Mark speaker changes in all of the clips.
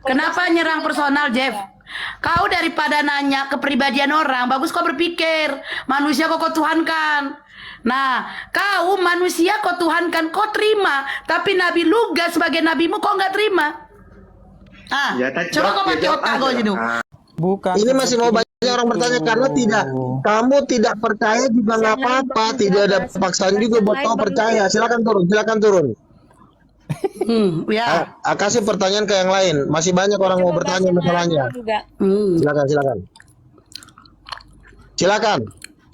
Speaker 1: Kenapa nyerang personal, Jeff? Kau daripada nanya kepribadian orang, bagus kau berpikir. Manusia kau tuhankan. Nah, kau manusia kau tuhankan, kau terima. Tapi Nabi Luga sebagai nabimu kau nggak terima.
Speaker 2: Ya,
Speaker 1: Coba kau pakai otak kau gitu.
Speaker 3: Bukan.
Speaker 4: Ini masih mau banyak orang bertanya karena kamu tidak percaya juga nggak apa-apa, tidak ada paksaan juga buat kau percaya. Silakan turun.
Speaker 1: Ya.
Speaker 4: Kasih pertanyaan ke yang lain. Masih banyak orang mau bertanya masalahnya. Silakan.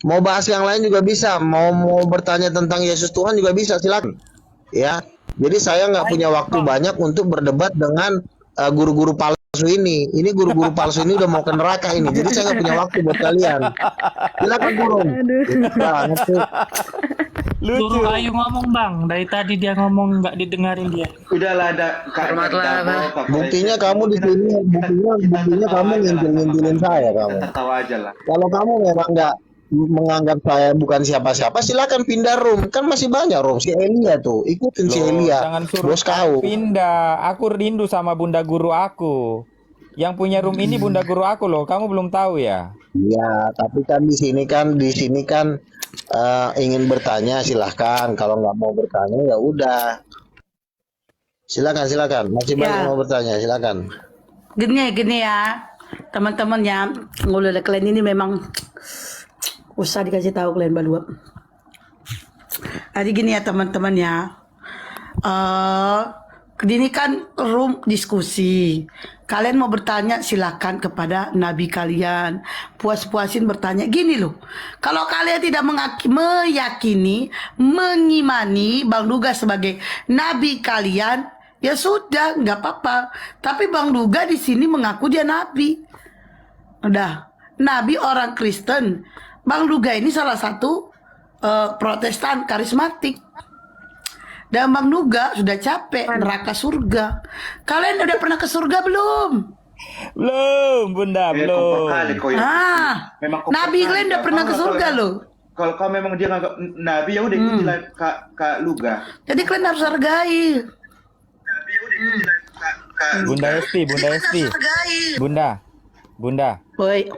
Speaker 4: Mau bahas yang lain juga bisa. Mau bertanya tentang Yesus Tuhan juga bisa. Silakan. Ya. Jadi saya nggak punya waktu banyak untuk berdebat dengan guru-guru palsu ini. Ini guru-guru palsu ini udah mau ke neraka ini. Jadi saya nggak punya waktu buat kalian. Silakan turun.
Speaker 5: Lucu. Ayo ngomong bang. Dari tadi dia ngomong nggak didengarin dia.
Speaker 2: Udahlah ada
Speaker 4: Buktinya kamu di sini, buktinya kamu ngintil-ngintilin saya kamu.
Speaker 2: Tertawa aja lah.
Speaker 4: Kalau kamu memang nggak menganggap saya bukan siapa-siapa, silakan pindah room. Kan masih banyak room. Si Elia tuh, ikutin si Elia.
Speaker 3: Jangan suruh
Speaker 4: Bos kau.
Speaker 3: pindah. Aku rindu sama bunda guru aku. Yang punya room ini bunda guru aku loh. Kamu belum tahu ya?
Speaker 4: Iya, tapi kan di sini kan ingin bertanya silahkan. Kalau nggak mau bertanya ya udah. Silakan. Masih banyak yang mau bertanya, silakan.
Speaker 1: Gini ya, teman-teman ya, ngulur kalian ini memang usah dikasih tahu kalian berdua. Jadi gini ya teman-teman ya, ini kan room diskusi. Kalian mau bertanya silakan kepada nabi kalian. Puas-puasin bertanya. Gini loh, kalau kalian tidak meyakini, mengimani Bang Duga sebagai nabi kalian, ya sudah, nggak apa-apa. Tapi Bang Duga di sini mengaku dia nabi. Udah, nabi orang Kristen. Bang Duga ini salah satu Protestan karismatik. Dan Bang Duga sudah capek neraka surga. Kalian udah pernah ke surga belum?
Speaker 3: Belum, bunda, belum.
Speaker 1: Nabi kalian udah pernah ke surga loh.
Speaker 2: Kalau kau memang dia nganggap nabi ya udah ikutilah Kak Luga.
Speaker 1: Jadi kalian harus hargai.
Speaker 3: Bunda Esti. Bunda.
Speaker 1: Woi.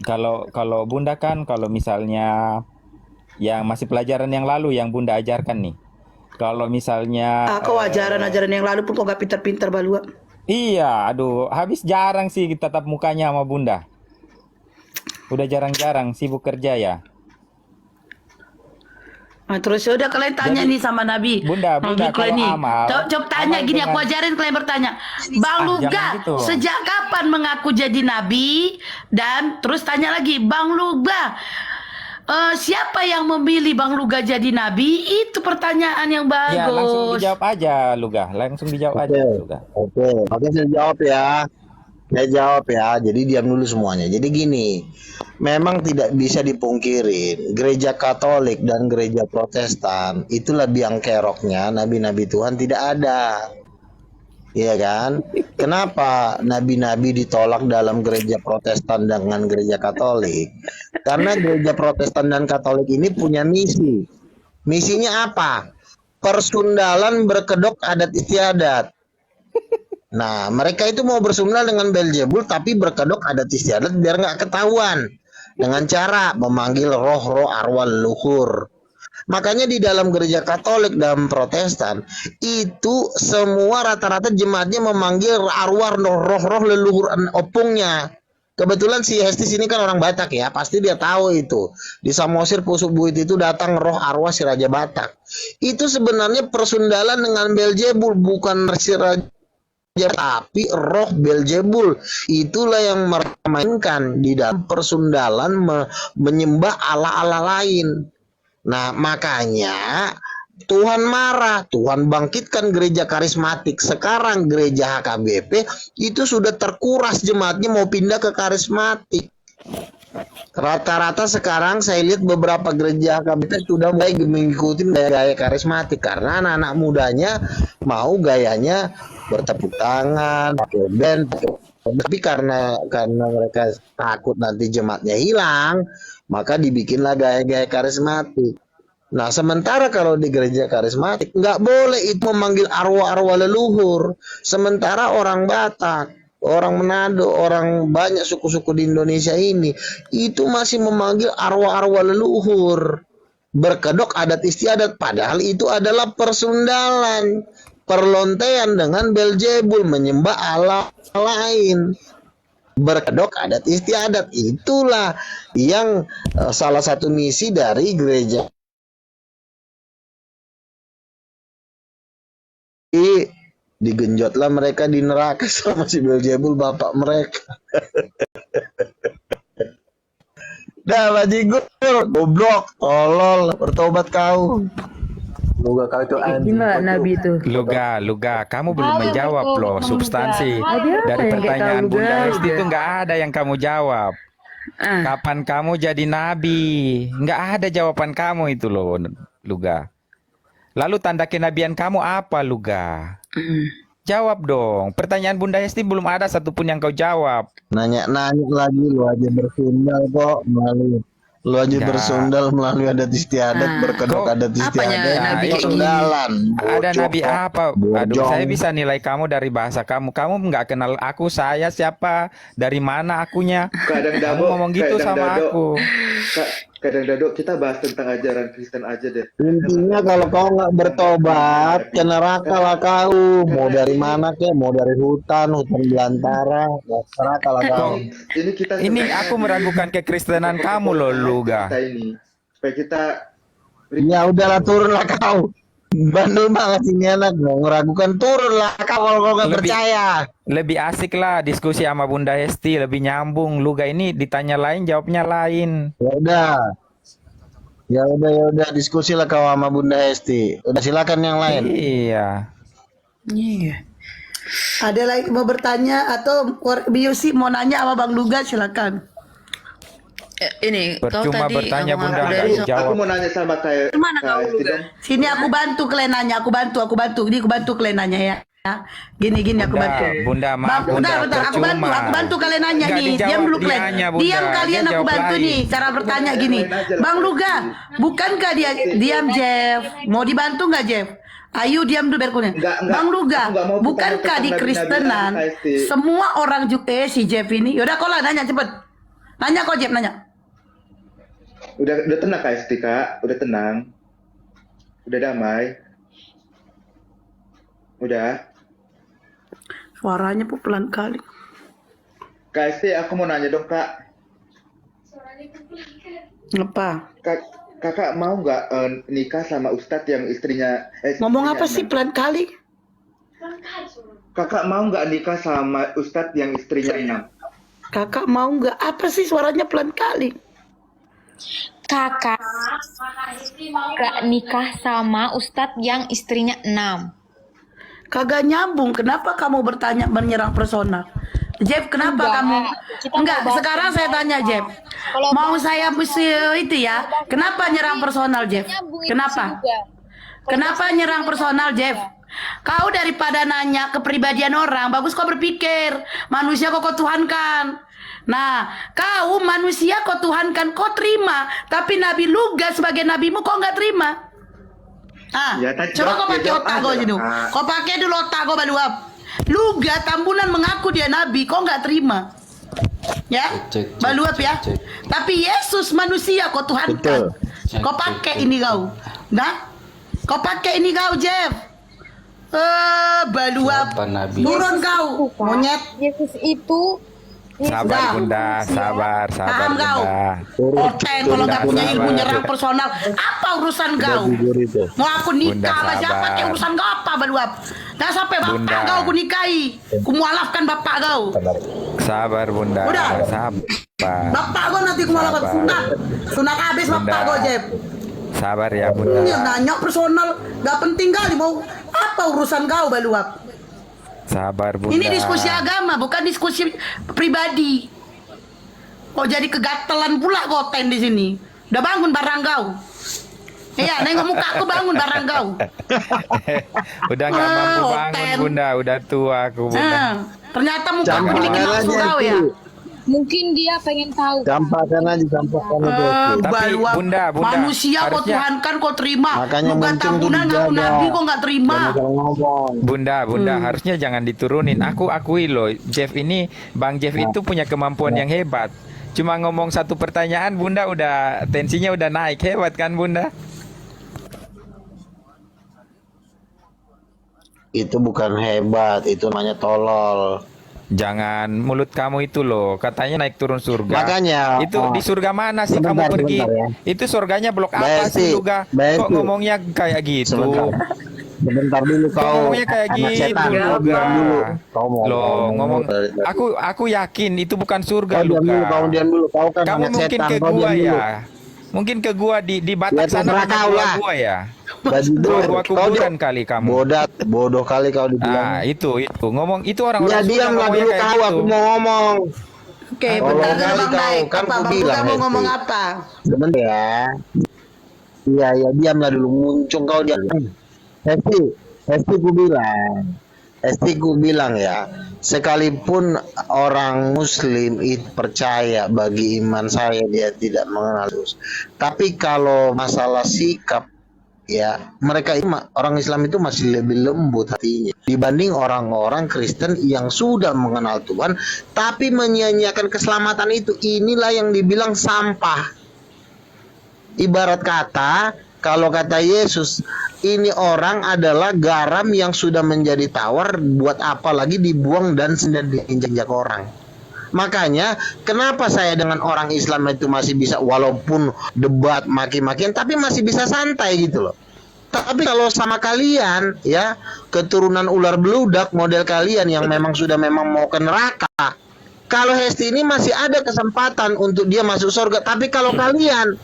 Speaker 3: Kalau bunda kan kalau misalnya yang masih pelajaran yang lalu yang bunda ajarkan nih. Kalau misalnya
Speaker 1: Aku ajaran yang lalu pun kok gak pintar-pintar balua.
Speaker 3: Iya, aduh, habis jarang sih tatap mukanya sama bunda. Udah jarang-jarang sibuk kerja ya.
Speaker 1: Nah, terus udah kalian tanya nih sama Nabi.
Speaker 3: Bunda kalau
Speaker 1: nih.
Speaker 3: amal.
Speaker 1: Coba tanya gini, aku ajarin kalian bertanya. Bang Luga,
Speaker 3: gitu.
Speaker 1: sejak kapan mengaku jadi Nabi? Dan terus tanya lagi, Bang Luga, siapa yang memilih Bang Luga jadi Nabi? Itu pertanyaan yang bagus.
Speaker 3: Ya, langsung dijawab aja, Luga. Langsung dijawab aja, Luga.
Speaker 4: Oke, saya jawab ya. Saya jawab ya, jadi diam dulu semuanya. Jadi gini, memang tidak bisa dipungkirin, gereja Katolik dan gereja Protestan itulah biang keroknya nabi-nabi Tuhan tidak ada. Iya kan? Kenapa nabi-nabi ditolak dalam gereja Protestan dengan gereja Katolik? Karena gereja Protestan dan Katolik ini punya misi. Misinya apa? Persundalan berkedok adat istiadat. Nah, mereka itu mau bersundal dengan Beelzebul tapi berkedok adat istiadat biar nggak ketahuan dengan cara memanggil roh-roh arwah leluhur. Makanya di dalam gereja Katolik dan Protestan itu semua rata-rata jemaatnya memanggil arwah roh-roh leluhur opungnya. Kebetulan si Hestis ini kan orang Batak ya, pasti dia tahu itu. Di Samosir Pusuk Buit itu datang roh arwah si Raja Batak. Itu sebenarnya persundalan dengan Beelzebul, bukan si Raja, tapi roh Beelzebul. Itulah yang memainkan di dalam persundalan menyembah Allah-Allah lain. Nah, makanya Tuhan marah, Tuhan bangkitkan gereja karismatik. Sekarang gereja HKBP itu sudah terkuras jemaatnya mau pindah ke karismatik. Rata-rata sekarang saya lihat beberapa gereja HKBP sudah mulai mengikuti gaya karismatik karena anak-anak mudanya mau gayanya bertepuk tangan, pakai band, tapi karena mereka takut nanti jemaatnya hilang, maka dibikinlah gaya-gaya karismatik. Nah, sementara kalau di gereja karismatik nggak boleh itu memanggil arwah-arwah leluhur. Sementara orang Batak orang Manado, orang banyak suku-suku di Indonesia ini itu masih memanggil arwah-arwah leluhur. Berkedok adat istiadat, padahal itu adalah persundalan, perlontaian dengan Beelzebul, menyembah Allah lain. Berkedok adat istiadat, itulah yang salah satu misi dari gereja. Digenjotlah mereka di neraka sama si Beelzebul, bapak mereka. Dah bajigur, goblok, tolol, bertobat kau.
Speaker 2: Semoga kau itu
Speaker 6: Gimana Nabi itu?
Speaker 3: Luga, kamu belum menjawab loh substansi dari pertanyaan Bunda Hesti itu nggak ada yang kamu jawab. Kapan kamu jadi nabi? Nggak ada jawaban kamu itu loh, Luga. Lalu tanda kenabian kamu apa, Luga? Jawab dong. Pertanyaan Bunda Hesti belum ada satupun yang kau jawab.
Speaker 4: Nanya lagi, lu aja bersundal kok melalui adat istiadat, berkedok adat istiadat,
Speaker 6: Nabi kayak
Speaker 4: persundalan.
Speaker 3: Ada nabi apa? Aduh,
Speaker 4: Bojong.
Speaker 3: saya bisa nilai kamu dari bahasa kamu. Kamu nggak kenal aku, saya siapa, dari mana akunya.
Speaker 2: kadang
Speaker 3: Kamu
Speaker 2: dado,
Speaker 3: ngomong gitu
Speaker 2: kadang
Speaker 3: sama
Speaker 2: dado.
Speaker 3: aku.
Speaker 2: Kadang dado kita bahas tentang ajaran Kristen aja deh.
Speaker 4: Intinya kalau kau nggak bertobat, ke neraka lah kau. Mau dari mana kek? Mau dari hutan belantara, neraka lah kau.
Speaker 2: Ini kita
Speaker 3: Ini
Speaker 2: sebenarnya
Speaker 3: aku meragukan kekristenan kamu loh, Luga.
Speaker 2: kita ini supaya kita
Speaker 4: Ya udahlah, turunlah kau. Bandel banget ini anak, mau ngeragukan, turunlah kau kalau kau nggak
Speaker 3: Lebih-
Speaker 4: percaya.
Speaker 3: Lebih asik lah diskusi sama Bunda Hesti, lebih nyambung. Luga ini ditanya lain, jawabnya lain.
Speaker 4: Ya udah diskusi lah kau sama Bunda Hesti. Udah silakan yang lain.
Speaker 3: Iya.
Speaker 1: Iya. Ada lagi mau bertanya atau Biusi mau nanya sama Bang Luga, silakan.
Speaker 6: Ini kau
Speaker 3: Percuma
Speaker 6: tadi
Speaker 3: bertanya,
Speaker 6: ngomong
Speaker 3: Bunda,
Speaker 6: apa
Speaker 3: nggak
Speaker 6: dari
Speaker 3: dijawab.
Speaker 2: aku mau nanya sama kayak
Speaker 6: Mana kau,
Speaker 2: Esti
Speaker 6: Luga?
Speaker 2: dong.
Speaker 1: Sini aku bantu kalian nanya, aku bantu. Ini aku bantu kalian nanya ya. Gini aku bantu.
Speaker 3: Bunda, maaf,
Speaker 1: Bentar,
Speaker 3: Bunda,
Speaker 1: aku
Speaker 3: percuma.
Speaker 1: bantu kalian nanya
Speaker 3: Nggak
Speaker 1: nih.
Speaker 3: dijawab
Speaker 1: Diam dulu kalian.
Speaker 3: dianya, Bunda.
Speaker 1: Diam kalian,
Speaker 3: Dia
Speaker 1: aku
Speaker 3: jawab
Speaker 1: bantu
Speaker 3: lain.
Speaker 1: nih. Cara bertanya gini. Bang Luga, bukankah dia diam Jeff? Mau dibantu nggak Jeff? Ayo diam dulu biar kuning.
Speaker 2: Enggak,
Speaker 1: Bang Luga,
Speaker 2: aku nggak mau
Speaker 1: bukankah
Speaker 2: tentang
Speaker 1: di
Speaker 2: nabi-nabi
Speaker 1: Kristenan
Speaker 2: Kak Esti.
Speaker 1: semua orang juga si Jeff ini? Yaudah kau lah nanya cepet. Nanya kok Jeff nanya.
Speaker 2: Udah tenang Kak Esti, Kak. Udah tenang. Udah damai. Udah.
Speaker 1: Suaranya pelan kali.
Speaker 2: Kak Esti, aku mau nanya dong, Kak.
Speaker 1: Apa?
Speaker 2: Kakak mau nggak nikah sama Ustadz yang istrinya
Speaker 1: Ngomong
Speaker 2: istrinya
Speaker 1: apa sih
Speaker 2: 6?
Speaker 1: pelan kali?
Speaker 2: Kakak mau nggak nikah sama Ustadz yang istrinya 6?
Speaker 1: Kakak mau nggak? Apa sih suaranya pelan kali?
Speaker 7: Kakak gak nikah sama Ustadz yang istrinya 6.
Speaker 1: Kagak nyambung. Kenapa kamu bertanya menyerang personal? Jeff, kenapa
Speaker 7: Enggak,
Speaker 1: kamu?
Speaker 7: kita
Speaker 1: Enggak,
Speaker 7: mau bahas
Speaker 1: sekarang saya tanya Jeff.
Speaker 7: Kalau
Speaker 1: Mau saya mesti itu ya? Kenapa nyerang personal Jeff?
Speaker 7: nyambung itu
Speaker 1: Kenapa?
Speaker 7: juga.
Speaker 1: Kenapa nyerang personal Jeff? Kau daripada nanya kepribadian orang, bagus kau berpikir. Manusia kau tuhankan. Nah, kau manusia kau tuhankan, kau terima. Tapi Nabi Luga sebagai nabimu kau nggak terima.
Speaker 2: Ya,
Speaker 1: Coba
Speaker 2: jawab,
Speaker 1: kau pakai
Speaker 2: jawab
Speaker 1: otak
Speaker 2: aja
Speaker 1: kau
Speaker 2: lah,
Speaker 1: sini.
Speaker 2: Kak.
Speaker 1: Kau pakai dulu otak kau baluap. Luga tambunan mengaku dia nabi, kau nggak terima. Ya, baluap ya. Tapi Yesus manusia kau tuhankan. Kau pakai ini kau. Nah, kau pakai ini kau Jeff. Baluap. Turun kau, monyet.
Speaker 7: Yesus itu
Speaker 3: Sabar Bunda, sabar
Speaker 1: Paham kau?
Speaker 3: Bunda.
Speaker 1: Oten kalau nggak punya ilmu
Speaker 3: sabar.
Speaker 1: nyerang personal. Apa urusan kau? Mau aku nikah
Speaker 3: Bunda,
Speaker 1: sama siapa?
Speaker 3: sabar.
Speaker 1: Kayak urusan kau apa baluap? Nah sampai bapak
Speaker 3: Bunda.
Speaker 1: kau aku nikahi. Ku mualafkan bapak kau.
Speaker 3: Sabar Bunda,
Speaker 1: Udah.
Speaker 3: sabar.
Speaker 1: Bapak kau nanti ku mualafkan
Speaker 3: Sabar.
Speaker 1: sunat. Sunat habis bapak
Speaker 3: Bunda.
Speaker 1: kau Jeff.
Speaker 3: Sabar ya Bunda.
Speaker 1: Ini nanya personal, nggak penting kali mau apa urusan kau baluap?
Speaker 3: Sabar Bunda.
Speaker 1: Ini diskusi agama, bukan diskusi pribadi. Kok jadi kegatelan pula konten di sini? Udah bangun barang kau. Iya, nengok muka aku bangun barang kau.
Speaker 3: Udah nggak mampu bangun
Speaker 1: Oten.
Speaker 3: Bunda, udah tua aku Bunda.
Speaker 1: Ternyata muka aku
Speaker 4: Jangan
Speaker 1: bikin nafsu
Speaker 4: aja
Speaker 1: kau
Speaker 4: itu.
Speaker 1: ya.
Speaker 7: Mungkin dia pengen tahu.
Speaker 4: Campakkan aja, campakkan itu.
Speaker 3: Tapi,
Speaker 1: baru
Speaker 3: Bunda,
Speaker 1: manusia kok
Speaker 3: harusnya-
Speaker 1: Tuhan kan kok terima.
Speaker 4: Makanya
Speaker 1: Bukan
Speaker 4: muncul
Speaker 1: tambunan
Speaker 4: tuh
Speaker 1: ngaku
Speaker 4: dijaga.
Speaker 1: nabi kok nggak terima.
Speaker 4: Jangan salah ngomong.
Speaker 3: Bunda, harusnya jangan diturunin. Aku akui loh, Bang Jeff itu punya kemampuan yang hebat. Cuma ngomong satu pertanyaan, Bunda udah tensinya udah naik, hebat kan Bunda?
Speaker 4: Itu bukan hebat, itu namanya tolol.
Speaker 3: Jangan mulut kamu itu loh, katanya naik turun surga.
Speaker 4: Makanya,
Speaker 3: itu di surga mana sih kamu
Speaker 4: sebentar,
Speaker 3: pergi?
Speaker 4: sebentar ya.
Speaker 3: Itu surganya blok
Speaker 4: Mbak
Speaker 3: apa
Speaker 4: Esti,
Speaker 3: sih Luga?
Speaker 4: Mbak
Speaker 3: Kok
Speaker 4: Esti.
Speaker 3: ngomongnya kayak gitu?
Speaker 4: Sebentar dulu kau.
Speaker 3: ngomongnya kayak
Speaker 4: anak
Speaker 3: gitu,
Speaker 4: setan.
Speaker 3: Luga.
Speaker 4: Diam dulu. Kau mau
Speaker 3: Loh, ngomong
Speaker 4: dari tadi.
Speaker 3: aku yakin itu bukan surga
Speaker 4: Kau diam
Speaker 3: Luga.
Speaker 4: dulu, kau diam dulu. Kau kan
Speaker 3: Kamu
Speaker 4: anak
Speaker 3: mungkin
Speaker 4: setan,
Speaker 3: ke
Speaker 4: kau
Speaker 3: gua
Speaker 4: diam dulu.
Speaker 3: ya. Mungkin ke gua di Batak
Speaker 4: Ya,
Speaker 3: sana
Speaker 4: terserah
Speaker 3: banyak
Speaker 4: kau lah.
Speaker 3: gua ya.
Speaker 4: Bajigur.
Speaker 3: Gua
Speaker 4: Kau
Speaker 3: kuburan kali kamu.
Speaker 4: bodoh kali kau dibilang.
Speaker 3: Ah, itu ngomong itu
Speaker 4: Ya
Speaker 3: orang-orang Sunda
Speaker 4: diamlah
Speaker 3: ngomongnya
Speaker 4: dulu
Speaker 3: kayak
Speaker 4: kau,
Speaker 3: gitu.
Speaker 4: aku mau ngomong.
Speaker 1: Oke,
Speaker 4: Tolong
Speaker 1: bentar
Speaker 4: kali
Speaker 1: Bang
Speaker 4: kau,
Speaker 1: Daik.
Speaker 4: kan
Speaker 1: Apa
Speaker 4: ku
Speaker 1: Bang
Speaker 4: bilang,
Speaker 1: Luga mau
Speaker 4: Hesti.
Speaker 1: ngomong apa?
Speaker 4: Sebentar ya. Iya, diamlah dulu, muncung kau diam. Hesti ku bilang ya, sekalipun orang Muslim itu percaya, bagi iman saya dia tidak mengenal Yesus. Tapi kalau masalah sikap, ya mereka itu orang Islam itu masih lebih lembut hatinya dibanding orang-orang Kristen yang sudah mengenal Tuhan, tapi menyia-nyiakan keselamatan itu. Inilah yang dibilang sampah. Ibarat kata, kalau kata Yesus, ini orang adalah garam yang sudah menjadi tawar, buat apa lagi dibuang dan sedang diinjak orang. Makanya kenapa saya dengan orang Islam itu masih bisa, walaupun debat maki-makian, tapi masih bisa santai gitu loh. Tapi kalau sama kalian ya, keturunan ular beludak model kalian yang memang sudah mau ke neraka, kalau Hesti ini masih ada kesempatan untuk dia masuk surga. Tapi kalau kalian,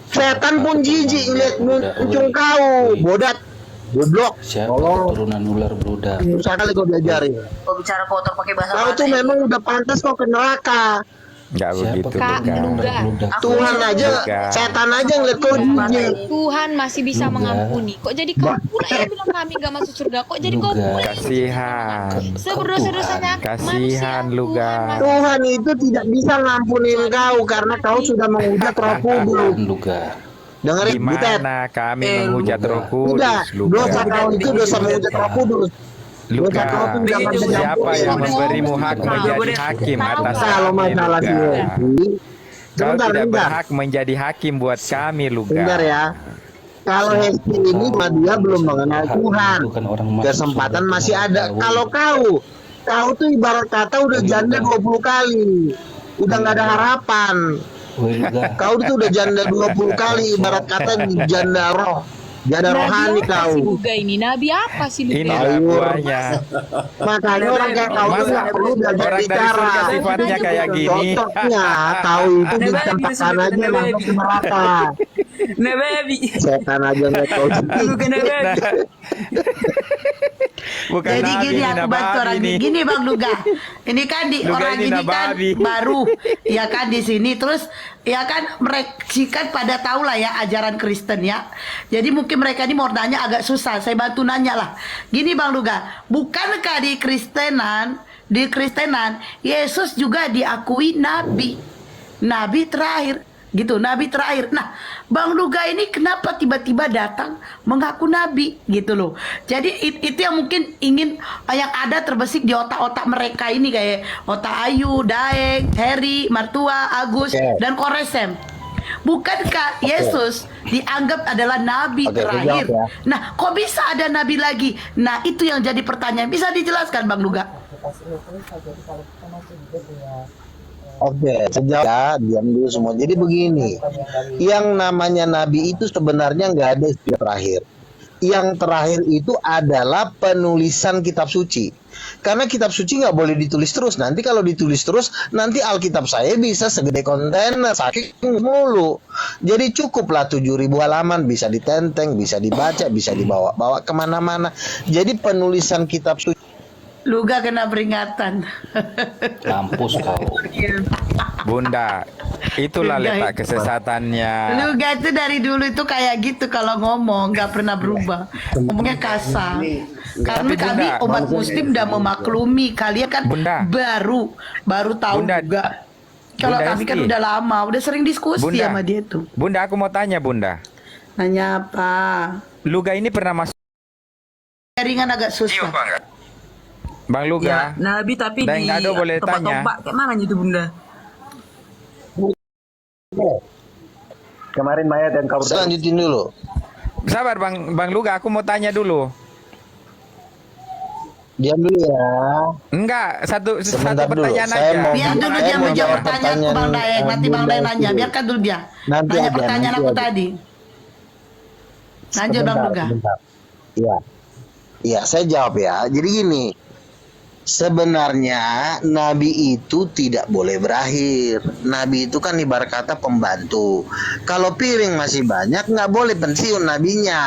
Speaker 4: setan pun jijik lihat muncung kau, bodat, goblok,
Speaker 8: Siapa
Speaker 4: tolong.
Speaker 8: keturunan ular beludak?
Speaker 4: Susah kali kau diajarin.
Speaker 6: Kau bicara kotor pakai bahasa
Speaker 4: Kau tuh memang udah pantas kau ke neraka.
Speaker 3: Enggak
Speaker 8: Siapa
Speaker 3: begitu
Speaker 7: Kak,
Speaker 8: keturunan
Speaker 3: Luga.
Speaker 8: ular beludak?
Speaker 4: Tuhan aja,
Speaker 3: Bukan.
Speaker 4: setan aja ngeliat kau jijik.
Speaker 7: Tuhan masih bisa
Speaker 8: Enggak.
Speaker 7: mengampuni. Kok jadi kau pula yang bilang kami gak masuk surga? Kok jadi kau
Speaker 8: Enggak.
Speaker 7: pula yang
Speaker 3: Kasihan.
Speaker 7: seberdosa-dosanya
Speaker 3: Kasihan
Speaker 7: manusia,
Speaker 3: lu,
Speaker 7: Tuhan
Speaker 3: Ga.
Speaker 7: masih-
Speaker 4: Tuhan itu tidak bisa ngampunin kau karena kau sudah menghujat Roh Kudus.
Speaker 8: Luga.
Speaker 4: Dengerin, Butet.
Speaker 3: Gimana kami menghujat Roh Kudus,
Speaker 4: Udah,
Speaker 3: Luga?
Speaker 4: dosa kau itu dosa menghujat Roh Kudus.
Speaker 3: Luga,
Speaker 4: Dosa kau tuh jangan
Speaker 3: siapa
Speaker 4: diampuni.
Speaker 3: yang memberimu hak menjadi hakim atas
Speaker 4: Kalau
Speaker 3: kami,
Speaker 4: masalah
Speaker 3: Luga?
Speaker 4: si Hesti,
Speaker 3: Kau
Speaker 4: sebentar,
Speaker 3: tidak
Speaker 4: sebentar.
Speaker 3: berhak menjadi hakim buat kami, Luga.
Speaker 4: Bentar ya. Kalau Hesti ini dia belum mengenal Tuhan.
Speaker 8: Bukan orang masuk
Speaker 4: Kesempatan
Speaker 8: surga,
Speaker 4: masih
Speaker 8: Tuhan
Speaker 4: ada.
Speaker 8: tahu.
Speaker 4: Kalau kau tuh ibarat kata udah janda 20 kali. Udah nggak ada harapan.
Speaker 8: Woi, Luga.
Speaker 4: Kau tuh udah janda 20 kali, ibarat kata janda roh. Janda rohani
Speaker 7: Nabi apa sih
Speaker 4: kau.
Speaker 7: Luga ini? Nabi apa sih Luga?
Speaker 3: Inilah buahnya.
Speaker 4: Makanya orang kayak kau tuh
Speaker 3: Masa
Speaker 4: nggak perlu belajar
Speaker 3: orang dari
Speaker 4: bicara.
Speaker 3: surga sifatnya kayak gini?
Speaker 4: Contohnya kau itu dicampakkan aja langsung ke neraka. Setan aja nggak kau.
Speaker 3: Bukan
Speaker 1: Jadi
Speaker 3: nabi,
Speaker 1: gini
Speaker 3: ini
Speaker 1: aku bantu
Speaker 3: nababi
Speaker 1: orang
Speaker 3: nih.
Speaker 1: gini Bang Luga. Ini kan di
Speaker 3: Luga
Speaker 1: orang
Speaker 3: ini
Speaker 1: ini kan
Speaker 3: nababi.
Speaker 1: baru ya kan di sini terus ya kan mereka kan pada tahu lah ya ajaran Kristen ya. Jadi mungkin mereka ini mau nanya agak susah. Saya bantu nanya lah. Gini Bang Luga, bukankah di Kristenan Yesus juga diakui nabi? Nabi terakhir gitu, nabi terakhir. Nah, Bang Luga ini kenapa tiba-tiba datang mengaku nabi gitu loh. Jadi itu yang mungkin ingin yang ada terbesit di otak-otak mereka ini kayak otak Ayu, Daeng, Heri, Martua, Agus dan Koresem. Bukankah Yesus dianggap adalah nabi
Speaker 4: Oke,
Speaker 1: terakhir?
Speaker 4: jawab ya.
Speaker 1: Nah, kok bisa ada nabi lagi? Nah, itu yang jadi pertanyaan. Bisa dijelaskan Bang Luga?
Speaker 4: Oke, sejauh ya, diam dulu semua. Jadi begini, yang namanya nabi itu sebenarnya nggak ada istilah terakhir. Yang terakhir itu adalah penulisan kitab suci. Karena kitab suci nggak boleh ditulis terus. Nanti kalau ditulis terus, nanti Alkitab saya bisa segede kontainer, saking mulu. Jadi cukuplah 7.000 halaman, bisa ditenteng, bisa dibaca, bisa dibawa-bawa kemana-mana. Jadi penulisan kitab suci.
Speaker 1: Luga kena peringatan.
Speaker 8: Mampus kau.
Speaker 3: Bunda, itulah letak kesesatannya.
Speaker 1: Luga itu dari dulu itu kayak gitu kalau ngomong nggak pernah berubah. Ngomongnya kasar. Karena
Speaker 3: Tapi
Speaker 1: kami
Speaker 3: Bunda,
Speaker 1: umat Muslim udah memaklumi. Kalian kan
Speaker 3: Bunda.
Speaker 1: baru tahu
Speaker 3: Bunda,
Speaker 1: juga. Kalau
Speaker 3: Bunda
Speaker 1: kami kan
Speaker 3: Esti.
Speaker 1: udah lama, udah sering diskusi
Speaker 3: Bunda.
Speaker 1: sama dia tuh.
Speaker 3: Bunda, aku mau tanya Bunda.
Speaker 1: Nanya apa?
Speaker 3: Luga ini pernah masuk
Speaker 1: Jaringan agak susah.
Speaker 3: Bang
Speaker 6: Ya,
Speaker 3: Luga?
Speaker 6: Nabi tapi
Speaker 3: Dan
Speaker 6: di
Speaker 3: Ado boleh tanya.
Speaker 6: topak-topak kayak mana gitu bunda?
Speaker 4: Kemarin mayat yang kabur. Lanjutin dulu.
Speaker 3: Sabar Bang Luga, aku mau tanya dulu.
Speaker 4: Diam dulu ya.
Speaker 3: Enggak, satu
Speaker 4: Sebentar dulu.
Speaker 3: pertanyaan
Speaker 4: Saya
Speaker 3: aja.
Speaker 4: mau-
Speaker 1: Biar dulu
Speaker 4: Saya
Speaker 1: dia
Speaker 4: mau
Speaker 1: menjawab
Speaker 4: jawab
Speaker 1: pertanyaanku Bang
Speaker 4: pertanyaan,
Speaker 1: Daeng. Nanti Bang
Speaker 4: Bunda
Speaker 1: Daeng nanya.
Speaker 4: Esti.
Speaker 1: Biarkan dulu dia.
Speaker 4: Nanti
Speaker 1: Tanya
Speaker 4: aja,
Speaker 1: pertanyaan
Speaker 4: nanti
Speaker 1: aku
Speaker 4: aja.
Speaker 1: tadi. Lanjut Bang Luga.
Speaker 4: Sebentar. Iya. Iya, saya jawab ya. Jadi gini, sebenarnya Nabi itu tidak boleh berakhir. Nabi itu kan ibarat kata pembantu. Kalau piring masih banyak, nggak boleh pensiun nabinya.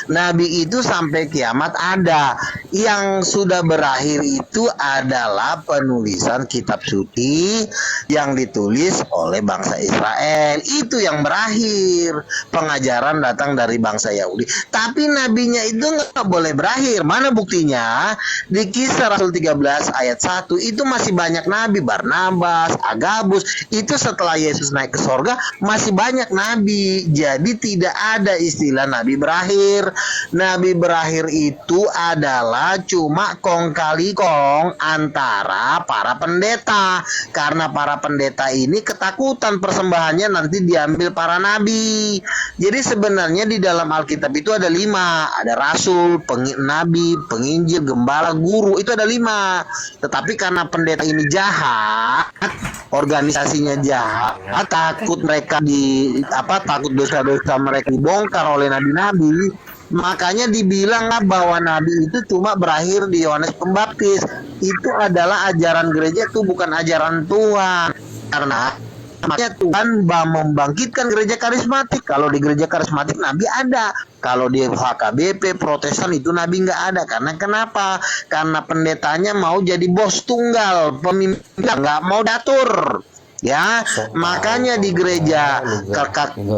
Speaker 4: Nabi itu sampai kiamat ada. Yang sudah berakhir itu adalah penulisan kitab suci yang ditulis oleh bangsa Israel. Itu yang berakhir. Pengajaran datang dari bangsa Yahudi. Tapi nabinya itu nggak boleh berakhir. Mana buktinya? Di Kisah Rasul 13 ayat 1 itu masih banyak nabi. Barnabas, Agabus. Itu setelah Yesus naik ke sorga masih banyak nabi. Jadi tidak ada istilah nabi berakhir. Nabi berakhir itu adalah cuma kong kali kong antara para pendeta. Karena para pendeta ini ketakutan persembahannya nanti diambil para nabi. Jadi sebenarnya di dalam Alkitab itu ada 5. Ada rasul, nabi, penginjil, gembala, guru. Itu ada 5. Tetapi karena pendeta ini jahat, organisasinya jahat, takut mereka takut dosa-dosa mereka dibongkar oleh nabi-nabi, makanya dibilang bahwa nabi itu cuma berakhir di Yohanes Pembaptis. Itu adalah ajaran gereja, itu bukan ajaran Tuhan. Karena makanya Tuhan membangkitkan gereja karismatik. Kalau di gereja karismatik nabi ada. Kalau di HKBP Protestan itu nabi nggak ada. Karena kenapa? Karena pendetanya mau jadi bos tunggal, pemimpin nggak mau datur. Ya, makanya di gereja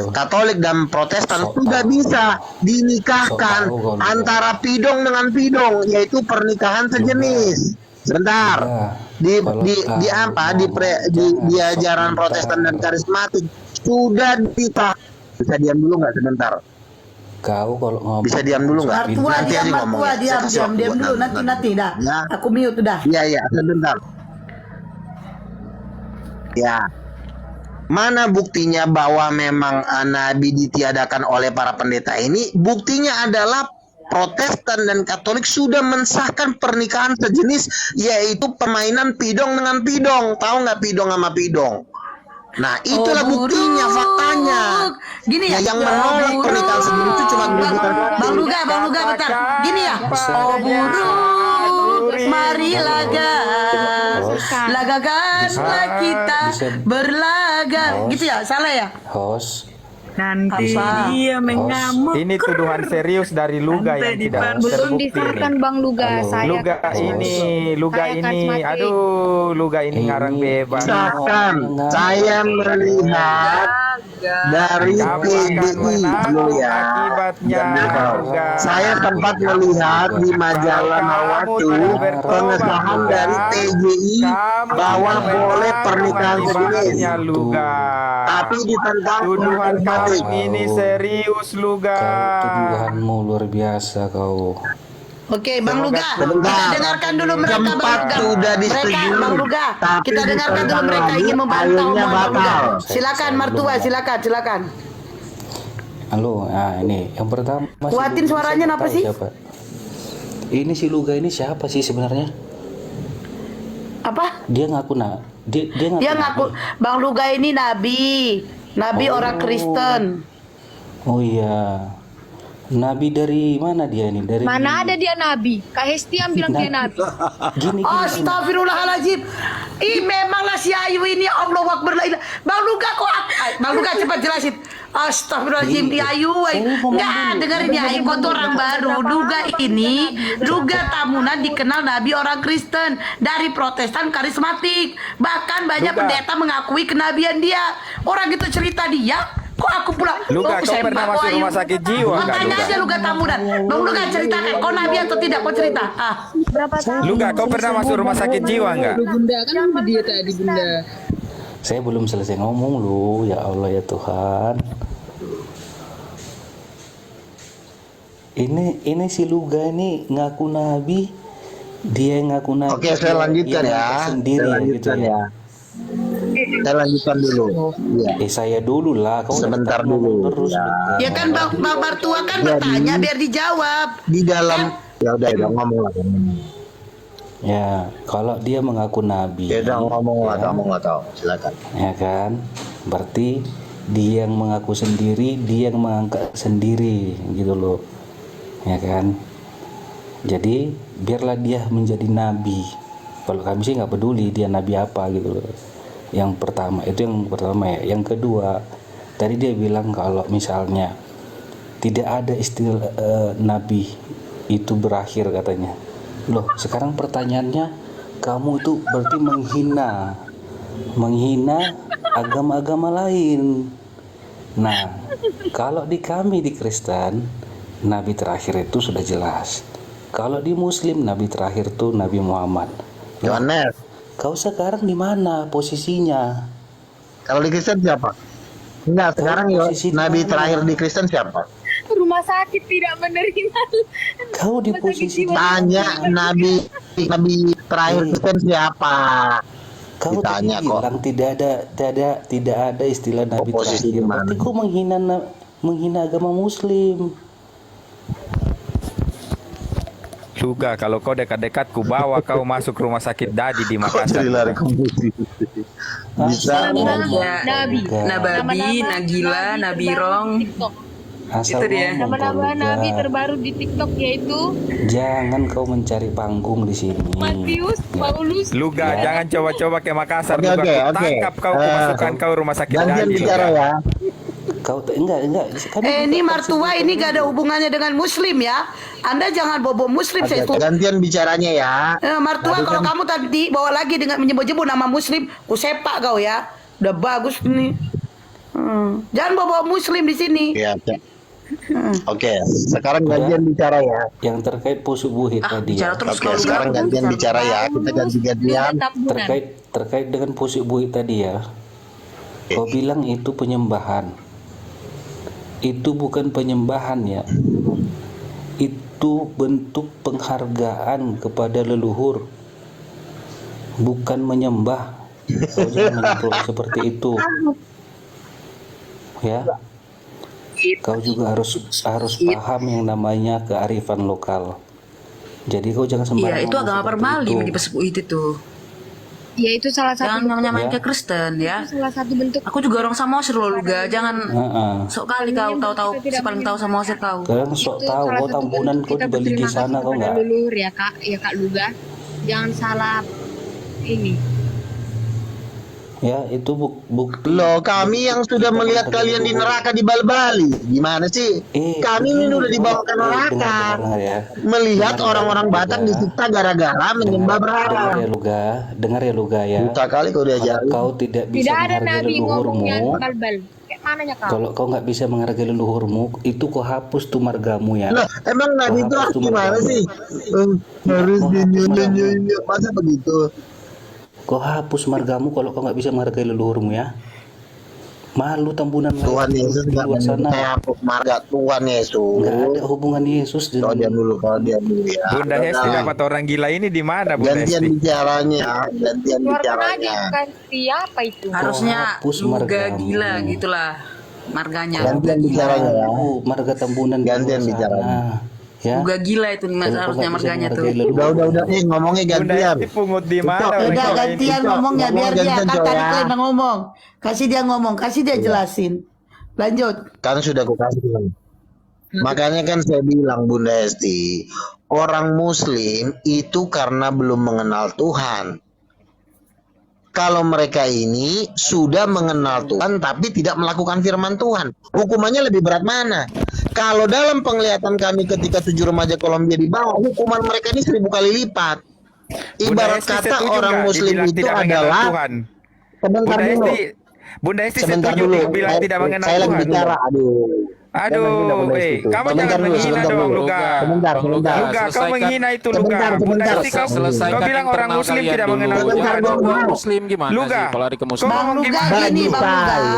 Speaker 4: Katolik dan Protestan sudah bisa dinikahkan antara pidong dengan pidong, yaitu pernikahan sejenis. Sebentar. Di ajaran Protestan dan karismatik sudah ditah. Bisa diam dulu nggak sebentar?
Speaker 8: Kau kalau ngomong
Speaker 4: Bisa diam dulu nggak?
Speaker 1: Martua
Speaker 4: Nanti
Speaker 1: diam,
Speaker 4: aja
Speaker 1: Martua
Speaker 4: ngomongnya.
Speaker 1: diam,
Speaker 4: Saya kasih waktu
Speaker 1: diam
Speaker 4: buat
Speaker 1: dulu. Nanti dah.
Speaker 4: Ya.
Speaker 1: Aku mute dah.
Speaker 4: Iya, sebentar. Ya. Mana buktinya bahwa memang Nabi ditiadakan oleh para pendeta ini? Buktinya adalah Protestan dan Katolik sudah mensahkan pernikahan sejenis, yaitu permainan pidong dengan pidong. Tahu nggak pidong sama pidong? Nah, itulah buktinya, faktanya.
Speaker 1: Gini ya,
Speaker 4: Yang menolak pernikahan sejenis itu cuma
Speaker 1: Bang Luga, bentar. Gini ya. Oh burung, mari lagakanlah kita berlaga. Gitu ya, salah ya?
Speaker 8: host.
Speaker 6: Nanti
Speaker 1: Apa?
Speaker 6: dia mengamuk.
Speaker 3: Ini tuduhan serius dari Luga yang tidak
Speaker 7: Belum
Speaker 3: terbukti.
Speaker 7: disahkan Bang Luga. Saya
Speaker 3: Luga
Speaker 7: Saya karismatik.
Speaker 3: aduh, Luga ini ngarang bebas.
Speaker 4: Misalkan saya melihat dari
Speaker 3: Kamu akan
Speaker 4: PBI dulu
Speaker 3: menanggung
Speaker 4: ya.
Speaker 3: akibatnya, Luga.
Speaker 4: Saya sempat melihat di majalah Nawatu pengesahan dari TJI
Speaker 3: Kamu
Speaker 4: bahwa
Speaker 3: tidak
Speaker 4: boleh
Speaker 3: menanggung
Speaker 4: pernikahan sejenis.
Speaker 3: akibatnya, Luga.
Speaker 4: Tapi ditentang
Speaker 3: Tuduhan kamu
Speaker 4: karismatik.
Speaker 3: ini serius, Luga.
Speaker 8: Kau tuduhanmu luar biasa kau.
Speaker 1: Oke, Bang Luga,
Speaker 4: Sebentar.
Speaker 1: kita dengarkan dulu mereka, Bang
Speaker 4: Sempat
Speaker 1: Luga.
Speaker 4: sudah
Speaker 1: Mereka,
Speaker 4: disetujui,
Speaker 1: Bang Luga,
Speaker 4: tapi
Speaker 1: kita dengarkan dulu
Speaker 4: ditentang
Speaker 1: mereka
Speaker 4: lagi,
Speaker 1: ingin membantah
Speaker 4: akhirnya
Speaker 1: omongan Bang Luga.
Speaker 4: batal.
Speaker 1: Silakan Martua, silakan.
Speaker 8: Halo, nah ini yang pertama. si
Speaker 1: Kuatin
Speaker 8: Luga,
Speaker 1: suaranya
Speaker 8: saya
Speaker 1: apa
Speaker 8: tahu
Speaker 1: sih?
Speaker 8: Siapa. Ini si Luga ini siapa sih sebenarnya?
Speaker 1: Apa?
Speaker 8: Dia ngaku
Speaker 1: Dia ngaku Bang Luga ini nabi orang Kristen.
Speaker 8: Oh iya. Nabi dari mana dia ini? Dari
Speaker 7: Mana ada dia nabi? Kak Hesti yang bilang dia nabi.
Speaker 8: Gini.
Speaker 1: Astagfirullahaladzim. Memanglah si Ayu ini Allah Akbar la ilaha. Bang Luga cepat jelasin. Astagfirullahaladzim, Ayu. Enggak, dengerin ya, Ayu kau tuh orang baru. Luga Tamunan dikenal nabi orang Kristen dari Protestan karismatik. Bahkan banyak
Speaker 3: Luga.
Speaker 1: pendeta mengakui kenabian dia. Orang itu cerita dia. Kok aku pula?
Speaker 3: Luga, kau pernah masuk rumah sakit jiwa
Speaker 1: Kau
Speaker 3: nggak,
Speaker 1: tanya
Speaker 3: Luga?
Speaker 1: aja Luga Tamunan. Bang Luga ceritakan, kau nabi atau tidak? Kau cerita.
Speaker 7: Berapa tahun?
Speaker 3: Luga, kau pernah masuk rumah sakit jiwa nggak?
Speaker 6: Bunda kan dia tadi bunda.
Speaker 8: Saya belum selesai ngomong lu, ya Allah ya Tuhan. Ini si Luga ini ngaku nabi, dia ngaku nabi.
Speaker 4: Oke, saya lanjutkan
Speaker 8: dia
Speaker 4: ya.
Speaker 8: sendiri
Speaker 4: Saya lanjutkan
Speaker 8: gitu
Speaker 4: ya. Saya lanjutkan dulu. Ya.
Speaker 8: Saya dulu lah, kau
Speaker 4: Sebentar
Speaker 8: dari tadi ngomong
Speaker 4: dulu,
Speaker 8: terus.
Speaker 4: ya.
Speaker 8: Luga.
Speaker 1: Ya kan Bang Martua kan
Speaker 4: Jadi-
Speaker 1: bertanya biar dijawab.
Speaker 4: Di dalam ya udah ngomong lah.
Speaker 8: Ya, kalau dia mengaku nabi,
Speaker 4: Ya udah ngomong lah,
Speaker 8: ya,
Speaker 4: kamu nggak tahu. Silakan.
Speaker 8: ya kan, berarti dia yang mengaku sendiri, dia yang mengangkat sendiri gitu loh, ya kan. Jadi biarlah dia menjadi nabi. Kalau kami sih nggak peduli dia nabi apa gitu loh. Yang pertama ya. Yang kedua, tadi dia bilang kalau misalnya tidak ada istilah nabi itu berakhir katanya. Loh, sekarang pertanyaannya, kamu itu berarti menghina agama-agama lain. Nah, kalau di kami di Kristen, nabi terakhir itu sudah jelas. Kalau di Muslim, nabi terakhir itu Nabi Muhammad.
Speaker 4: Yohanes.
Speaker 8: Kau sekarang di mana posisinya?
Speaker 4: Kalau di Kristen siapa? Enggak, sekarang
Speaker 8: posisi di
Speaker 4: nabi
Speaker 8: mana?
Speaker 4: terakhir di Kristen siapa?
Speaker 7: Rumah sakit tidak menerima.
Speaker 8: Kau di posisi
Speaker 4: Tanya nabi terakhir Kristen siapa?
Speaker 8: Kau
Speaker 4: Ditanya
Speaker 8: tadi
Speaker 4: kok.
Speaker 8: bilang tidak ada istilah nabi
Speaker 4: Posisi di
Speaker 8: terakhir.
Speaker 4: mana?
Speaker 8: Berarti kau menghina agama Muslim.
Speaker 3: Luga, kalau kau dekat-dekat ku bawa kau masuk rumah sakit Dadi di
Speaker 4: Kok
Speaker 3: Makassar.
Speaker 4: jadi lari ke musik? Bisa.
Speaker 6: Ya,
Speaker 7: Nabi.
Speaker 6: Nababi, Nagila, Nabirong.
Speaker 8: Asal
Speaker 6: Itu dia.
Speaker 8: ngomong kau,
Speaker 7: Nama-nama
Speaker 8: Luga.
Speaker 7: nabi terbaru di TikTok yaitu
Speaker 8: Jangan kau mencari panggung di sini.
Speaker 7: Matius, Paulus.
Speaker 3: Luga,
Speaker 8: Ya.
Speaker 3: jangan coba-coba ke Makassar.
Speaker 4: Oke,
Speaker 3: Luga,
Speaker 4: oke,
Speaker 3: ku
Speaker 4: oke.
Speaker 3: tangkap kau, ku masukkan kau rumah sakit
Speaker 4: Gantian
Speaker 3: Dadi.
Speaker 4: bicara
Speaker 3: Luga.
Speaker 4: ya.
Speaker 8: Kau enggak.
Speaker 1: Ini Martua ini gak ada hubungannya dengan Muslim ya. Anda jangan bobo Muslim saya tuh.
Speaker 4: Gantian bicaranya ya.
Speaker 1: Martua kalau kamu tadi bawa lagi dengan menyebut-nyebut nama Muslim, ku sepak kau ya. Udah bagus nih. Jangan bawa Muslim di sini.
Speaker 4: Iya. Oke, sekarang gantian bicara ya.
Speaker 8: Yang terkait pusubuhi tadi
Speaker 6: Bicara
Speaker 8: ya.
Speaker 6: terus
Speaker 4: Oke,
Speaker 6: kalau
Speaker 4: sekarang gantian bicara ya. Kita ganti-gantian.
Speaker 8: Terkait dengan pusubuhi tadi ya. Kau bilang itu penyembahan. Itu bukan penyembahan ya. Itu bentuk penghargaan kepada leluhur. Bukan menyembah. Kau jangan menyimpulkan seperti itu. Ya. Kau juga harus paham yang namanya kearifan lokal. Jadi kau jangan sembarangan.
Speaker 6: Iya, itu
Speaker 8: ngomong
Speaker 6: agama
Speaker 8: seperti
Speaker 6: permali
Speaker 8: itu.
Speaker 6: di Pesbu itu tuh.
Speaker 7: Ya itu salah satu
Speaker 6: Jangan namanya
Speaker 8: Ya.
Speaker 6: ke Kristen ya.
Speaker 7: salah satu bentuk.
Speaker 6: Aku juga orang Samosir loh Luga, jangan
Speaker 8: Heeh.
Speaker 6: sok kali kau tahu-tahu si paling tahu Samosir kau.
Speaker 8: Kalian sok
Speaker 7: Itu
Speaker 8: tahu
Speaker 7: salah
Speaker 8: kau
Speaker 7: satu
Speaker 8: tambunan
Speaker 7: bentuk
Speaker 8: kau
Speaker 7: kita
Speaker 8: dibalik di
Speaker 7: berterima
Speaker 8: sana
Speaker 7: kasih
Speaker 8: kau
Speaker 7: kepada
Speaker 8: enggak?
Speaker 7: leluhur ya Kak Luga. Jangan salah ini.
Speaker 8: Ya, itu bukti.
Speaker 4: Loh, kami yang sudah melihat kalian di neraka di Bali. Gimana sih? Kami ini udah dibawa ke neraka.
Speaker 8: Dengar ya.
Speaker 4: Melihat
Speaker 8: Dengar,
Speaker 4: orang-orang
Speaker 8: Luga.
Speaker 4: Batak disiksa gara-gara menyembah berhala.
Speaker 8: Dengar ya Luga ya.
Speaker 4: Buta kali kau diajarin.
Speaker 8: Kalau kau tidak bisa
Speaker 7: Tidak ada
Speaker 8: menghargai
Speaker 7: nabi ngomongnya
Speaker 8: leluhurmu,
Speaker 7: bal-bal. Kayak mananya kau?
Speaker 8: kalau kau nggak bisa menghargai leluhurmu, itu kau hapus tuh margamu ya.
Speaker 4: Loh, emang nabi itu harus gimana sih? Harus dinyanyi masa begitu?
Speaker 8: Kau hapus margamu kalau kau nggak bisa menghargai leluhurmu ya. Malu tambunan
Speaker 4: Tuhan Yesus
Speaker 8: di
Speaker 4: nggak
Speaker 8: luar sana.
Speaker 4: menghapus marga Tuhan Yesus.
Speaker 8: Nggak ada hubungan Yesus
Speaker 4: Kau diam dulu ya.
Speaker 3: Bunda Hesti dapat orang gila ini di mana Bunda
Speaker 4: Gantian
Speaker 3: Hesti?
Speaker 4: bicaranya, gantian
Speaker 7: Keluarkan
Speaker 4: bicaranya.
Speaker 7: aja bukan siapa itu.
Speaker 6: Harusnya
Speaker 8: hapus
Speaker 6: Luga
Speaker 8: margamu.
Speaker 6: gila gitulah marganya.
Speaker 4: Gantian bicaranya ya.
Speaker 8: Marga tambunan di
Speaker 4: Gantian
Speaker 8: luar
Speaker 4: bicaranya.
Speaker 8: sana. Ya.
Speaker 6: Luga gila itu
Speaker 8: Kalau kau
Speaker 6: harusnya
Speaker 8: nggak bisa
Speaker 6: marganya tuh.
Speaker 8: menghargai leluhur,
Speaker 4: Udah, ngomongnya
Speaker 3: Bunda
Speaker 4: gantian.
Speaker 3: Hesti pungut di mana orang
Speaker 1: Udah
Speaker 3: gila ini?
Speaker 1: gantian ngomongnya
Speaker 4: Ngomong
Speaker 1: biar dia
Speaker 4: gantian,
Speaker 1: kan
Speaker 4: Cok,
Speaker 1: tadi
Speaker 4: ya.
Speaker 1: kalian udah ngomong. Kasih dia ngomong, kasih dia jelasin. Lanjut.
Speaker 4: Kan sudah aku kasih bilang. Makanya kan saya bilang Bunda Hesti, orang Muslim itu karena belum mengenal Tuhan. Kalau mereka ini sudah mengenal Tuhan tapi tidak melakukan firman Tuhan, hukumannya lebih berat mana? Kalau dalam penglihatan kami ketika 7 remaja Kolombia dibawa, hukuman mereka ini 1000 kali lipat.
Speaker 3: Bunda
Speaker 4: Ibarat
Speaker 3: Hesti
Speaker 4: kata
Speaker 3: setuju
Speaker 4: orang
Speaker 3: nggak
Speaker 4: Muslim
Speaker 3: dibilang
Speaker 4: itu
Speaker 3: tidak mengenal
Speaker 4: adalah
Speaker 3: Tuhan?
Speaker 4: sebentar
Speaker 3: Bunda
Speaker 4: dulu.
Speaker 3: Hesti, Bunda Hesti
Speaker 4: Sebentar
Speaker 3: setuju
Speaker 4: dulu,
Speaker 3: dibilang tidak mengenal
Speaker 4: saya lagi
Speaker 3: Tuhan.
Speaker 4: bicara. Aduh,
Speaker 3: Aduh, kamu jangan menghina dong, Luga.
Speaker 4: Sebentar.
Speaker 3: Luga, kau menghina itu, Luga. Bunda Esti, kau bilang orang Muslim tidak mengenal Tuhan.
Speaker 9: Muslim gimana
Speaker 3: Luga,
Speaker 9: sih kalau lari ke
Speaker 3: kau
Speaker 9: Muslim?
Speaker 1: Bang
Speaker 3: ngomong
Speaker 1: Luga
Speaker 3: gimana?
Speaker 1: gini,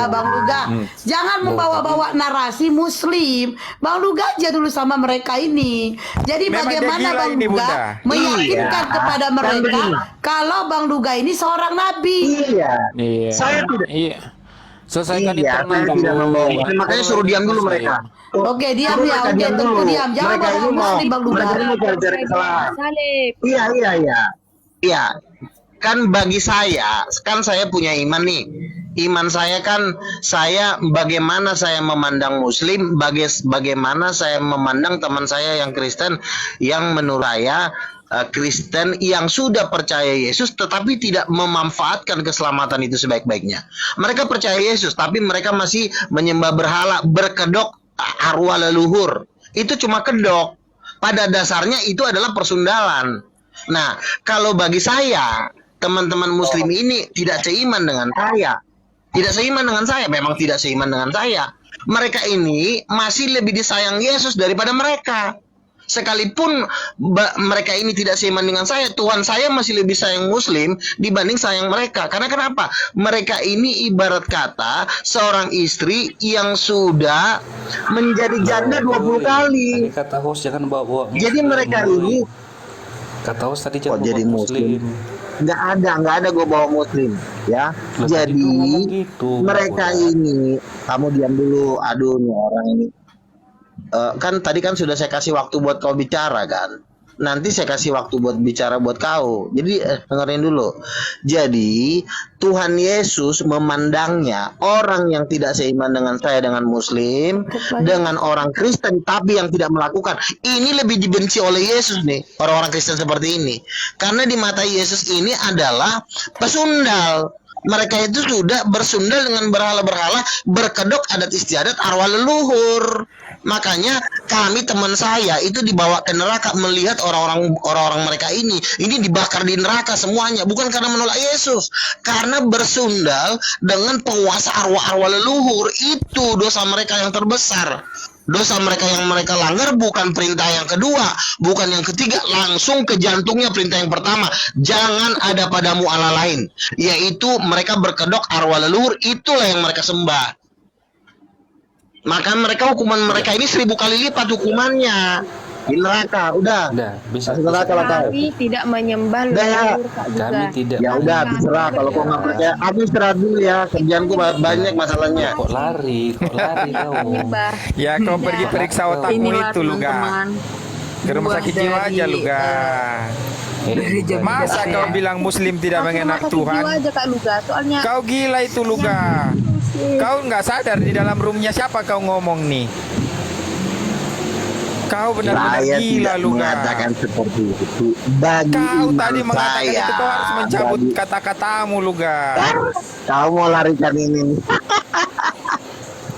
Speaker 1: Bang Luga, jangan membawa-bawa narasi Muslim. Bang Luga aja dulu sama mereka ini. Jadi
Speaker 3: Memang dia
Speaker 1: bagaimana
Speaker 3: gila
Speaker 1: Bang
Speaker 3: ini,
Speaker 1: Luga
Speaker 3: Bunda.
Speaker 1: meyakinkan kepada mereka kalau Bang Luga ini seorang nabi?
Speaker 4: Iya.
Speaker 9: Iya.
Speaker 4: Saya tidak.
Speaker 9: Iya. Selesaikan
Speaker 4: Iya,
Speaker 9: internal
Speaker 4: saya tidak membawa.
Speaker 9: dulu.
Speaker 4: Makanya suruh diam dulu mereka.
Speaker 1: Oke, diam ya,
Speaker 4: Mereka
Speaker 1: oke, tunggu diam. Jangan
Speaker 4: Mereka
Speaker 1: bawa
Speaker 4: ini mau,
Speaker 1: Muslim Bang Luga.
Speaker 4: mereka ini mau cari-cari kesalahan.
Speaker 7: Salib.
Speaker 4: Iya. Kan bagi saya, kan saya punya iman nih. Iman saya kan, saya bagaimana saya memandang Muslim, bagaimana saya memandang teman saya yang Kristen, yang menurut saya Kristen yang sudah percaya Yesus tetapi tidak memanfaatkan keselamatan itu sebaik-baiknya. Mereka percaya Yesus tapi mereka masih menyembah berhala, berkedok arwah leluhur. Itu cuma kedok. Pada dasarnya itu adalah persundalan. Nah, kalau bagi saya, teman-teman Muslim ini tidak seiman dengan saya. Tidak seiman dengan saya, memang tidak seiman dengan saya. Mereka ini masih lebih disayang Yesus daripada mereka. Sekalipun mereka ini tidak seiman dengan saya, Tuhan saya masih lebih sayang Muslim dibanding sayang mereka. Karena kenapa? Mereka ini ibarat kata seorang istri yang sudah menjadi janda 20 kali.
Speaker 8: Tadi kata host jangan bawa
Speaker 4: Jadi mereka ini
Speaker 8: kata host tadi jangan
Speaker 4: kok jadi
Speaker 8: bawa
Speaker 4: Muslim? Nggak ada gue bawa Muslim, ya.
Speaker 8: Loh, tadi
Speaker 4: Jadi
Speaker 8: kau ngomong gitu,
Speaker 4: mereka
Speaker 8: Bang.
Speaker 4: ini, kamu diam dulu. Aduh, nih orang ini. Kan tadi kan sudah saya kasih waktu buat kau bicara kan. Nanti saya kasih waktu buat bicara buat kau. Jadi dengerin dulu. Jadi Tuhan Yesus memandangnya orang yang tidak seiman dengan saya, dengan Muslim, dengan orang Kristen tapi yang tidak melakukan. Ini lebih dibenci oleh Yesus nih, orang-orang Kristen seperti ini. Karena di mata Yesus ini adalah pesundal. Mereka itu sudah bersundal dengan berhala-berhala, berkedok adat istiadat arwah leluhur. Makanya kami teman saya itu dibawa ke neraka melihat orang-orang mereka ini dibakar di neraka semuanya, bukan karena menolak Yesus, karena bersundal dengan penguasa arwah-arwah leluhur. Itu dosa mereka yang terbesar. Dosa mereka yang mereka langgar bukan perintah yang kedua, bukan yang ketiga, langsung ke jantungnya perintah yang pertama. Jangan ada padamu Allah lain, yaitu mereka berkedok arwah leluhur, itulah yang mereka sembah. Maka mereka hukuman mereka ini 1000 kali lipat hukumannya di neraka. Udah
Speaker 8: bisa.
Speaker 4: Masuk neraka lah kau.
Speaker 7: Kami tidak menyembah
Speaker 4: Udah ya.
Speaker 7: leluhur Kak juga.
Speaker 8: Kami tidak.
Speaker 4: Ya udah, terserah. Kalau kau nggak percaya, aku istirahat dulu ya. Kerjaanku banyak masalahnya.
Speaker 8: Kok lari kau.
Speaker 7: Menyembah.
Speaker 3: Ya, kau pergi periksa otakmu
Speaker 6: Inilah
Speaker 3: itu, Luga.
Speaker 6: teman-teman.
Speaker 3: Ke rumah sakit jiwa aja, Luga. Masa kau bilang Muslim tidak mengenak Tuhan?
Speaker 7: Jiwa aja Kak Luga, soalnya
Speaker 3: Kau gila itu, Luga. Kau nggak sadar di dalam roomnya siapa kau ngomong nih? Kau benar-benar
Speaker 4: Saya
Speaker 3: gila,
Speaker 4: tidak
Speaker 3: Luga.
Speaker 4: mengatakan seperti itu. Bagi
Speaker 3: Kau
Speaker 4: iman
Speaker 3: tadi mengatakan
Speaker 4: saya,
Speaker 3: itu, kau harus mencabut
Speaker 4: bagi-
Speaker 3: kata-katamu, Luga.
Speaker 4: Kau mau larikan ini.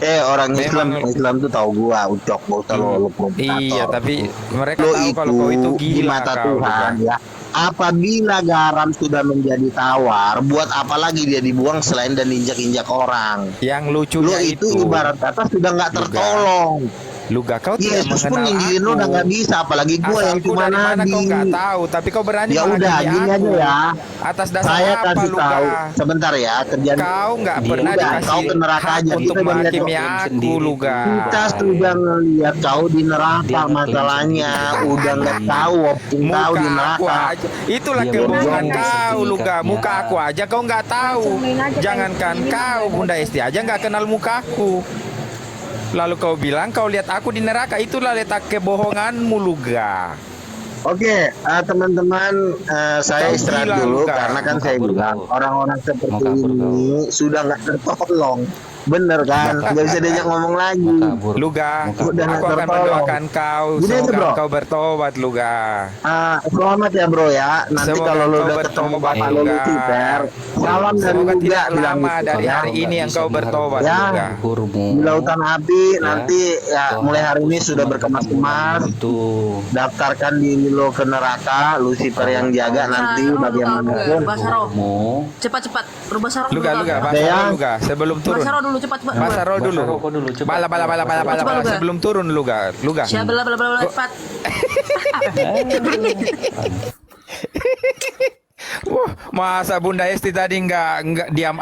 Speaker 4: Orang Islam tuh tahu gua ucok lo provokator.
Speaker 3: Iya, tapi mereka
Speaker 4: Lo
Speaker 3: tahu kalau kau itu
Speaker 4: di
Speaker 3: gila,
Speaker 4: mata
Speaker 3: kau,
Speaker 4: Tuhan
Speaker 3: Luga.
Speaker 4: ya. Apabila garam sudah menjadi tawar, buat apa lagi dia dibuang selain dan injak-injak orang?
Speaker 3: Yang
Speaker 4: Lo
Speaker 3: lucunya
Speaker 4: itu ibarat kata sudah nggak
Speaker 3: Luga.
Speaker 4: tertolong.
Speaker 3: Luga, kau tidak
Speaker 4: Yesus pun
Speaker 3: mengenal
Speaker 4: nyindirin lo
Speaker 3: aku.
Speaker 4: udah nggak bisa, apalagi gua yang
Speaker 3: Asalku
Speaker 4: cuma
Speaker 3: dari mana
Speaker 4: nabi.
Speaker 3: kau nggak tahu, tapi kau berani
Speaker 4: Ya udah,
Speaker 3: menghakimi
Speaker 4: gini
Speaker 3: aku.
Speaker 4: aja ya.
Speaker 3: Atas dasar
Speaker 4: Saya
Speaker 3: apa,
Speaker 4: kasih
Speaker 3: Luga?
Speaker 4: tahu sebentar ya kerjaan.
Speaker 3: Kau nggak
Speaker 8: Dia
Speaker 3: pernah
Speaker 4: udah,
Speaker 3: dikasih
Speaker 4: kau ke neraka
Speaker 3: hak
Speaker 4: aja.
Speaker 3: untuk
Speaker 4: Kita udah
Speaker 3: menghakimi
Speaker 4: lihat
Speaker 3: aku,
Speaker 8: sendiri.
Speaker 3: Luga.
Speaker 4: Kita sudah ngeliat kau di neraka,
Speaker 8: Dia
Speaker 4: masalahnya udah nggak tahu opsi kau
Speaker 3: Muka
Speaker 4: di
Speaker 3: aku
Speaker 4: neraka.
Speaker 3: aja. Itulah
Speaker 8: Dia
Speaker 3: kebohongan
Speaker 8: berjuang
Speaker 3: kau,
Speaker 8: di
Speaker 3: Luga.
Speaker 8: sikapnya.
Speaker 3: Muka aku aja kau nggak tahu.
Speaker 7: Main aja kayak
Speaker 3: Jangankan
Speaker 7: gini,
Speaker 3: kau,
Speaker 7: main
Speaker 3: Bunda
Speaker 7: aja.
Speaker 3: Esti aja nggak kenal mukaku. Lalu kau bilang kau lihat aku di neraka. Itulah letak kebohonganmu, Luga.
Speaker 4: Oke, teman-teman, saya
Speaker 3: Kau
Speaker 4: istirahat
Speaker 3: gila,
Speaker 4: dulu
Speaker 3: Luka.
Speaker 4: karena kan
Speaker 8: Mau
Speaker 4: saya
Speaker 8: kabur
Speaker 4: bilang
Speaker 8: kau.
Speaker 4: orang-orang
Speaker 8: Mau
Speaker 4: seperti
Speaker 8: kabur
Speaker 4: ini sudah nggak tertolong. Bener kan? Nggak bisa diajak ngomong lagi.
Speaker 8: Kabur.
Speaker 3: Luga,
Speaker 8: Mau kabur.
Speaker 4: Udah
Speaker 3: aku
Speaker 4: nggak
Speaker 3: akan
Speaker 4: tertolong.
Speaker 3: mendoakan kau.
Speaker 4: Gini aja,
Speaker 3: Semoga
Speaker 4: bro.
Speaker 3: kau bertobat, Luga.
Speaker 4: Selamat ya bro ya. Nanti
Speaker 3: Semoga
Speaker 4: kalau lo
Speaker 3: kau
Speaker 4: udah ketemu
Speaker 3: bertobat,
Speaker 4: Bapak lo
Speaker 3: Luga.
Speaker 4: Lucifer, salam dari
Speaker 3: Semoga
Speaker 4: Luga
Speaker 3: tidak
Speaker 4: bilang
Speaker 3: lama
Speaker 4: gitu,
Speaker 3: dari
Speaker 4: ya.
Speaker 3: hari ini yang kau bertobat,
Speaker 4: Ya.
Speaker 3: Luga.
Speaker 4: Di lautan api nanti ya mulai hari ini sudah berkemas-kemas.
Speaker 8: Itu.
Speaker 4: Daftarkan diri lo ke neraka, Lucifer yang jaga nanti bagaimanapun.
Speaker 6: Rubah saro.
Speaker 8: Mau
Speaker 6: Cepat-cepat. Rubah saro dulu.
Speaker 3: Luga,
Speaker 6: Kak.
Speaker 3: Luga,
Speaker 4: Oke,
Speaker 3: Basaro,
Speaker 4: ya.
Speaker 3: Luga. Sebelum
Speaker 6: Rubah
Speaker 3: turun.
Speaker 6: saro dulu. dulu, cepat cepat.
Speaker 3: Masa roll
Speaker 8: Gua
Speaker 3: dulu.
Speaker 8: rokok dulu, coba.
Speaker 3: Bala
Speaker 6: Coba, Luga.
Speaker 3: sebelum turun Luga.
Speaker 6: Siapa bla bla bla bla, cepat.
Speaker 3: Wah, masa Bunda Esti tadi nggak diam